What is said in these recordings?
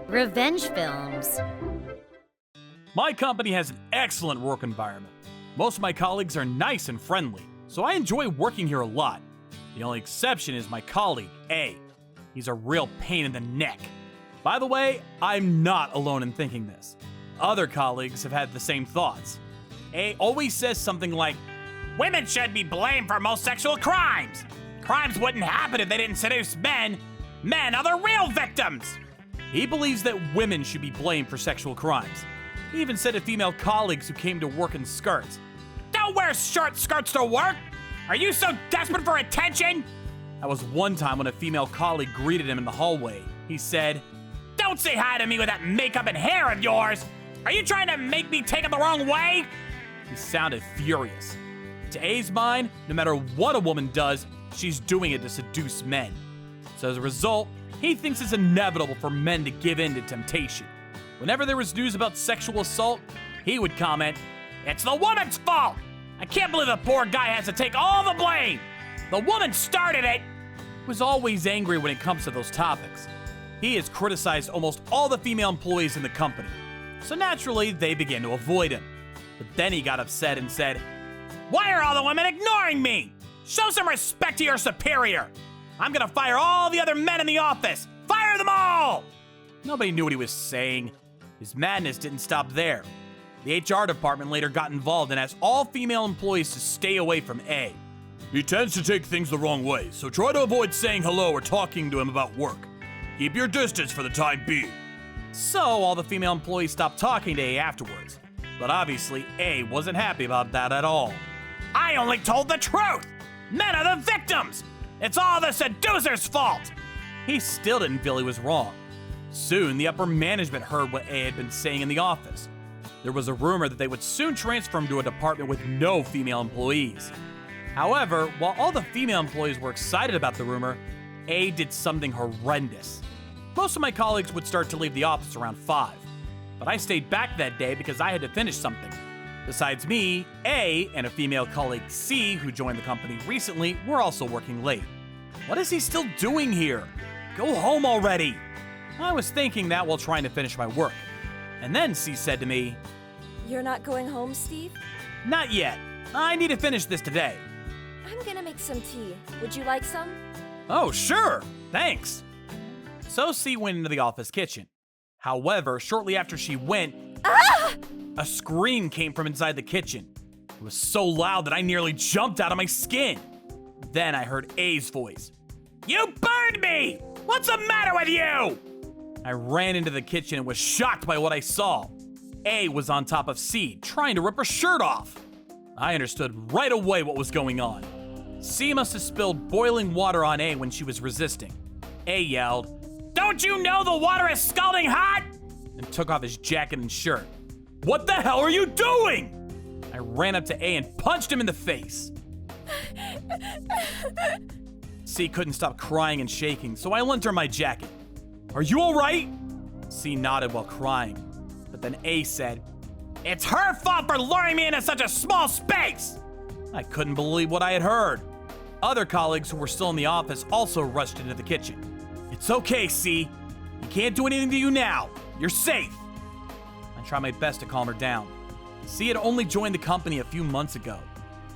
Revenge films. My company has an excellent work environment. Most of my colleagues are nice and friendly, so I enjoy working here a lot. The only exception is my colleague, A. He's a real pain in the neck. By the way, I'm not alone in thinking this. Other colleagues have had the same thoughts. A always says something like, "Women should be blamed for most sexual crimes. Crimes wouldn't happen if they didn't seduce men. Men are the real victims." He believes that women should be blamed for sexual crimes. He even said to female colleagues who came to work in skirts, "Don't wear short skirts to work! Are you so desperate for attention?" That was one time when a female colleague greeted him in the hallway. He said, "Don't say hi to me with that makeup and hair of yours! Are you trying to make me take it the wrong way?" He sounded furious. To A's mind, no matter what a woman does, she's doing it to seduce men. So as a result, he thinks it's inevitable for men to give in to temptation. Whenever there was news about sexual assault, he would comment, "It's the woman's fault! I can't believe the poor guy has to take all the blame! The woman started it!" He was always angry when it comes to those topics. He has criticized almost all the female employees in the company, so naturally they began to avoid him. But then he got upset and said, "Why are all the women ignoring me? Show some respect to your superior! I'm gonna fire all the other men in the office! Fire them all!" Nobody knew what he was saying. His madness didn't stop there. The HR department later got involved and asked all female employees to stay away from A. "He tends to take things the wrong way, so try to avoid saying hello or talking to him about work. Keep your distance for the time being." So all the female employees stopped talking to A afterwards. But obviously, A wasn't happy about that at all. "I only told the truth! Men are the victims! It's all the seducer's fault!" He still didn't feel he was wrong. Soon, the upper management heard what A had been saying in the office. There was a rumor that they would soon transfer him to a department with no female employees. However, while all the female employees were excited about the rumor, A did something horrendous. Most of my colleagues would start to leave the office around 5, but I stayed back that day because I had to finish something. Besides me, A and a female colleague, C, who joined the company recently, were also working late. What is he still doing here? Go home already! I was thinking that while trying to finish my work. And then C said to me, "You're not going home, Steve?" "Not yet. I need to finish this today." I'm gonna make some tea. Would you like some? "Oh, sure. Thanks." So C went into the office kitchen. However, shortly after she went, a scream came from inside the kitchen. It was so loud that I nearly jumped out of my skin. Then I heard A's voice. "You burned me! What's the matter with you?" I ran into the kitchen and was shocked by what I saw. A was on top of C, trying to rip her shirt off. I understood right away what was going on. C must have spilled boiling water on A when she was resisting. A yelled, "Don't you know the water is scalding hot?" and took off his jacket and shirt. "What the hell are you doing?" I ran up to A and punched him in the face. C couldn't stop crying and shaking, so I lent her my jacket. "Are you all right?" C nodded while crying, but then A said, "It's her fault for luring me into such a small space!" I couldn't believe what I had heard. Other colleagues who were still in the office also rushed into the kitchen. "It's okay, C. He can't do anything to you now. You're safe." I tried my best to calm her down. C had only joined the company a few months ago,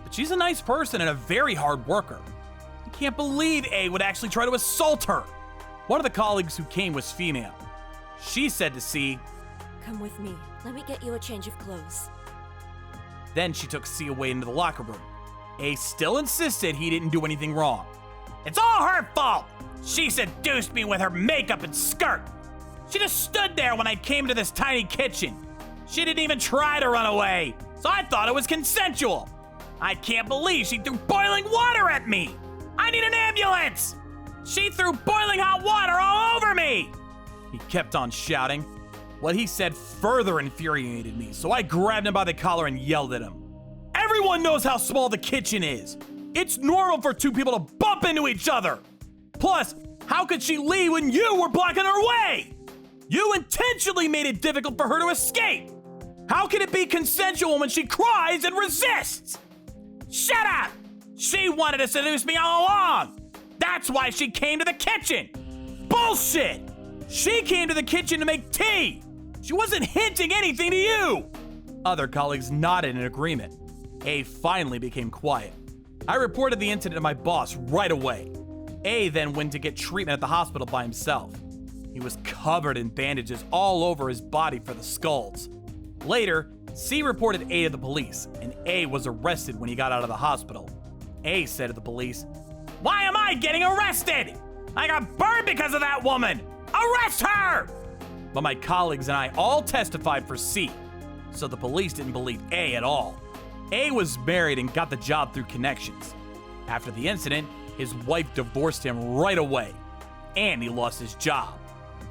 but she's a nice person and a very hard worker. I can't believe A would actually try to assault her. One of the colleagues who came was female. She said to C, Come with me. Let me get you a change of clothes. Then she took C away into the locker room. A still insisted he didn't do anything wrong. "It's all her fault! She seduced me with her makeup and skirt. She just stood there when I came to this tiny kitchen. She didn't even try to run away, so I thought it was consensual. I can't believe she threw boiling water at me. I need an ambulance! She threw boiling hot water all over me!" He kept on shouting. What he said further infuriated me, so I grabbed him by the collar and yelled at him. "Everyone knows how small the kitchen is. It's normal for two people to bump into each other. Plus, how could she leave when you were blocking her way? You intentionally made it difficult for her to escape. How can it be consensual when she cries and resists? Shut up! She wanted to seduce me all along. That's why she came to the kitchen! Bullshit! She came to the kitchen to make tea! She wasn't hinting anything to you! Other colleagues nodded in agreement. A finally became quiet. I reported the incident to my boss right away. A then went to get treatment at the hospital by himself. He was covered in bandages all over his body for the skulls. Later, C reported A to the police, and A was arrested when he got out of the hospital. A said to the police, "Why am I getting arrested? I got burned because of that woman! Arrest her!" But my colleagues and I all testified for C, so the police didn't believe A at all. A was married and got the job through connections. After the incident, his wife divorced him right away, and he lost his job.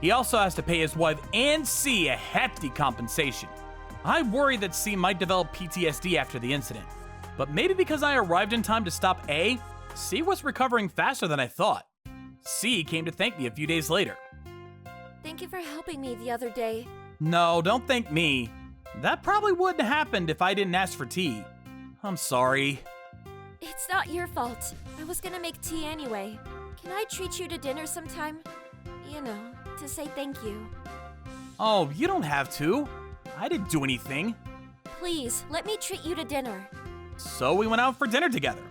He also has to pay his wife and C a hefty compensation. I worry that C might develop PTSD after the incident, but maybe because I arrived in time to stop A, C was recovering faster than I thought. C came to thank me a few days later. Thank you for helping me the other day. No, don't thank me. That probably wouldn't have happened if I didn't ask for tea. I'm sorry. It's not your fault. I was gonna make tea anyway. Can I treat you to dinner sometime? You know, to say thank you. Oh, you don't have to. I didn't do anything. Please, let me treat you to dinner. So we went out for dinner together.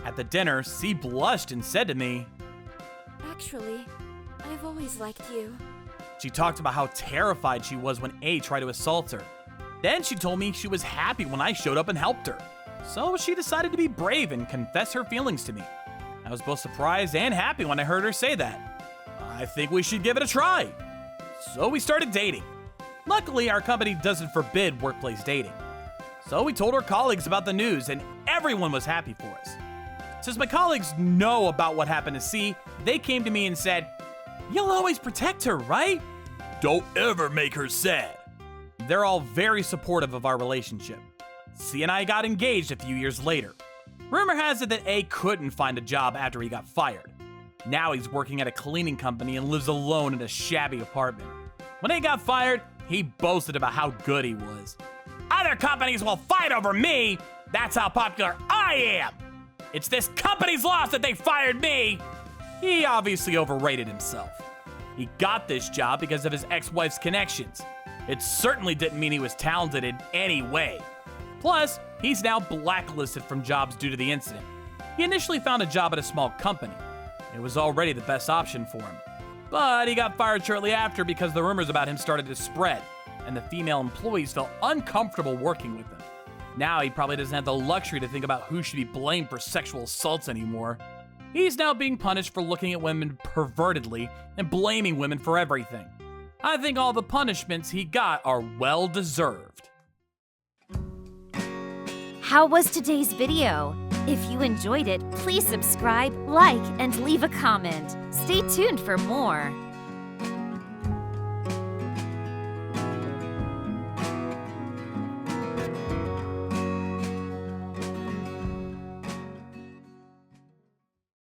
At the dinner, C blushed and said to me, Actually, I've always liked you. she talked about how terrified she was when A tried to assault her. Then she told me she was happy when I showed up and helped her. So she decided to be brave and confess her feelings to me. I was both surprised and happy when I heard her say that. I think we should give it a try. So we started dating. Luckily, our company doesn't forbid workplace dating. So we told our colleagues about the news, and everyone was happy for us. Since my colleagues know about what happened to C, they came to me and said, "You'll always protect her, right? Don't ever make her sad." They're all very supportive of our relationship. C and I got engaged a few years later. Rumor has it that A couldn't find a job after he got fired. Now he's working at a cleaning company and lives alone in a shabby apartment. When A got fired, he boasted about how good he was. "Other companies will fight over me. That's how popular I am. It's this company's loss that they fired me." He obviously overrated himself. He got this job because of his ex-wife's connections. It certainly didn't mean he was talented in any way. Plus, he's now blacklisted from jobs due to the incident. He initially found a job at a small company. It was already the best option for him. But he got fired shortly after because the rumors about him started to spread, and the female employees felt uncomfortable working with him. Now he probably doesn't have the luxury to think about who should be blamed for sexual assaults anymore. He's now being punished for looking at women pervertedly and blaming women for everything. I think all the punishments he got are well deserved. How was today's video? If you enjoyed it, please subscribe, like, and leave a comment. Stay tuned for more.